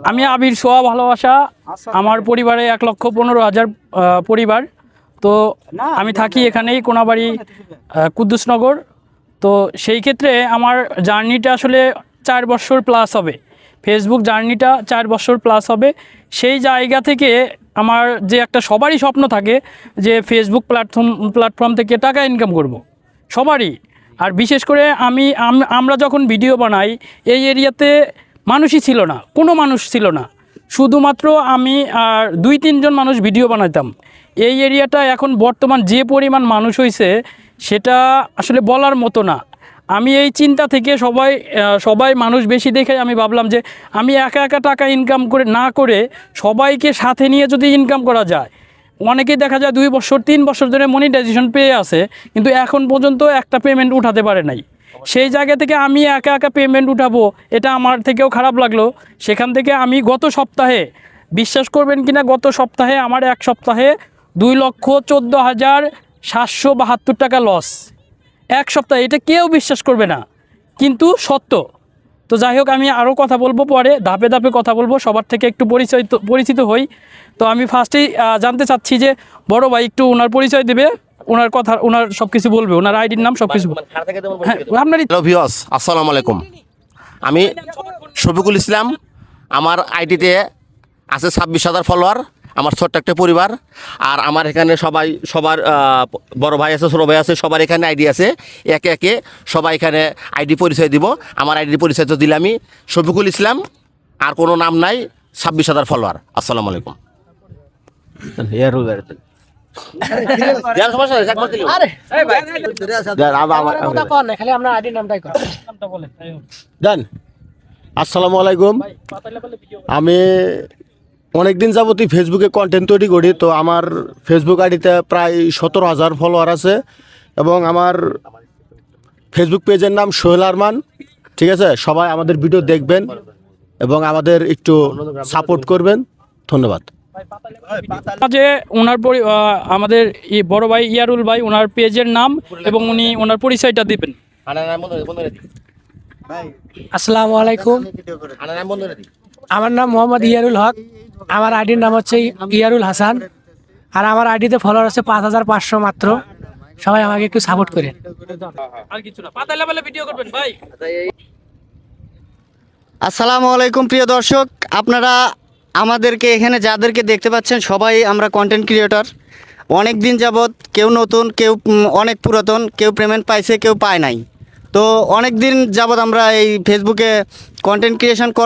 আমি আবির সোয়া ভালোবাসা। আমার পরিবারে 1,15,000 পরিবার। তো আমি থাকি এখানেই কোনাবাড়ি কুদ্দুসনগর। তো সেই ক্ষেত্রে আমার জার্নিটা আসলে 4 বছর প্লাস হবে। ফেসবুক জার্নিটা 4 বছর প্লাস হবে। সেই জায়গা থেকে আমার যে একটা সবারই স্বপ্ন থাকে যে ফেসবুক প্ল্যাটফর্ম থেকে টাকা ইনকাম করব, সবারই। আর বিশেষ করে আমরা যখন ভিডিও বানাই এই এরিয়াতে মানুষই ছিল না, কোনো মানুষ ছিল না, শুধুমাত্র আমি আর 2-3 জন মানুষ ভিডিও বানাতাম। এই এরিয়াটা এখন বর্তমান যে পরিমাণ মানুষ হয়েছে সেটা আসলে বলার মতো না। আমি এই চিন্তা থেকে সবাই মানুষ বেশি দেখে আমি ভাবলাম যে আমি একা একা টাকা ইনকাম না করে সবাইকে সাথে নিয়ে যদি ইনকাম করা যায়। অনেকেই দেখা যায় 2 বছর 3 বছর ধরে মনিটাইজেশন পেয়ে আছে, কিন্তু এখন পর্যন্ত একটা পেমেন্ট উঠাতে পারে নাই। সেই জায়গা থেকে আমি একা একা পেমেন্ট উঠাবো, এটা আমার থেকেও খারাপ লাগলো। সেখান থেকে আমি গত সপ্তাহে, বিশ্বাস করবেন কিনা, গত সপ্তাহে আমার এক সপ্তাহে 2,14,772 টাকা লস। এক সপ্তাহে, এটা কেউ বিশ্বাস করবে না, কিন্তু সত্য। তো যাই হোক, আমি আরও কথা বলবো পরে, ধাপে ধাপে কথা বলবো, সবার থেকে একটু পরিচিত হই। তো আমি ফার্স্টেই জানতে চাচ্ছি যে বড় ভাই একটু ওনার পরিচয় দেবে, ওনার কথা, ওনার সব কিছু বলবে, ওনার আইডির নাম সব কিছু। হ্যাঁ, আপনার হ্যালো ভিউয়ার্স, আসসালামু আলাইকুম। আমি শফিকুল ইসলাম। আমার আইডিতে আছে 26,000 ফলোয়ার। আমার ছোট্ট একটা পরিবার। আর আমার এখানে সবার বড় ভাই আছে, ছোটো ভাই আছে, সবার এখানে আইডি আছে। একে একে সবাই এখানে আইডি পরিচয় দিব। আমার আইডি পরিচয় তো দিলে আমি শফিকুল ইসলাম, আর কোনো নাম নাই, 26,000 ফলোয়ার। আসসালামু আলাইকুম। আসসালামু আলাইকুম। আমি অনেকদিন যাবতই ফেসবুকে কন্টেন্ট তৈরি করি। তো আমার ফেসবুক আইডিতে প্রায় 17,000 ফলোয়ার আছে এবং আমার ফেসবুক পেজের নাম সোহেল আরমান। ঠিক আছে, সবাই আমাদের ভিডিও দেখবেন এবং আমাদের একটু সাপোর্ট করবেন। ধন্যবাদ। যে ওনার আমাদের বড় ভাই ইয়ারুল ভাই, ওনার পেজের নাম এবং উনি ওনার পরিচয়টা দিবেন। আসসালামু আলাইকুম। আমার নাম মোহাম্মদ ইয়ারুল হক। আমার আইডির নাম হচ্ছে ইয়ারুল হাসান। আর আমার আইডিতে ফলোয়ার আছে 5,500 মাত্র। সবাই আমাকে একটু সাপোর্ট করেন। আর কিছু না, পাতা লেভেলে ভিডিও করবেন ভাই। আসসালামু আলাইকুম প্রিয় দর্শক, আপনারা আমাদেরকে এখানে যাদেরকে দেখতে পাচ্ছেন সবাই আমরা কন্টেন্ট ক্রিয়েটর। অনেক দিন যাবৎ, কেউ নতুন, কেউ অনেক পুরাতন, কেউ পেমেন্ট পাইছে, কেউ পায় নাই। তো অনেক দিন যাবৎ আমরা এই ফেসবুকে কন্টেন্ট ক্রিয়েশন করার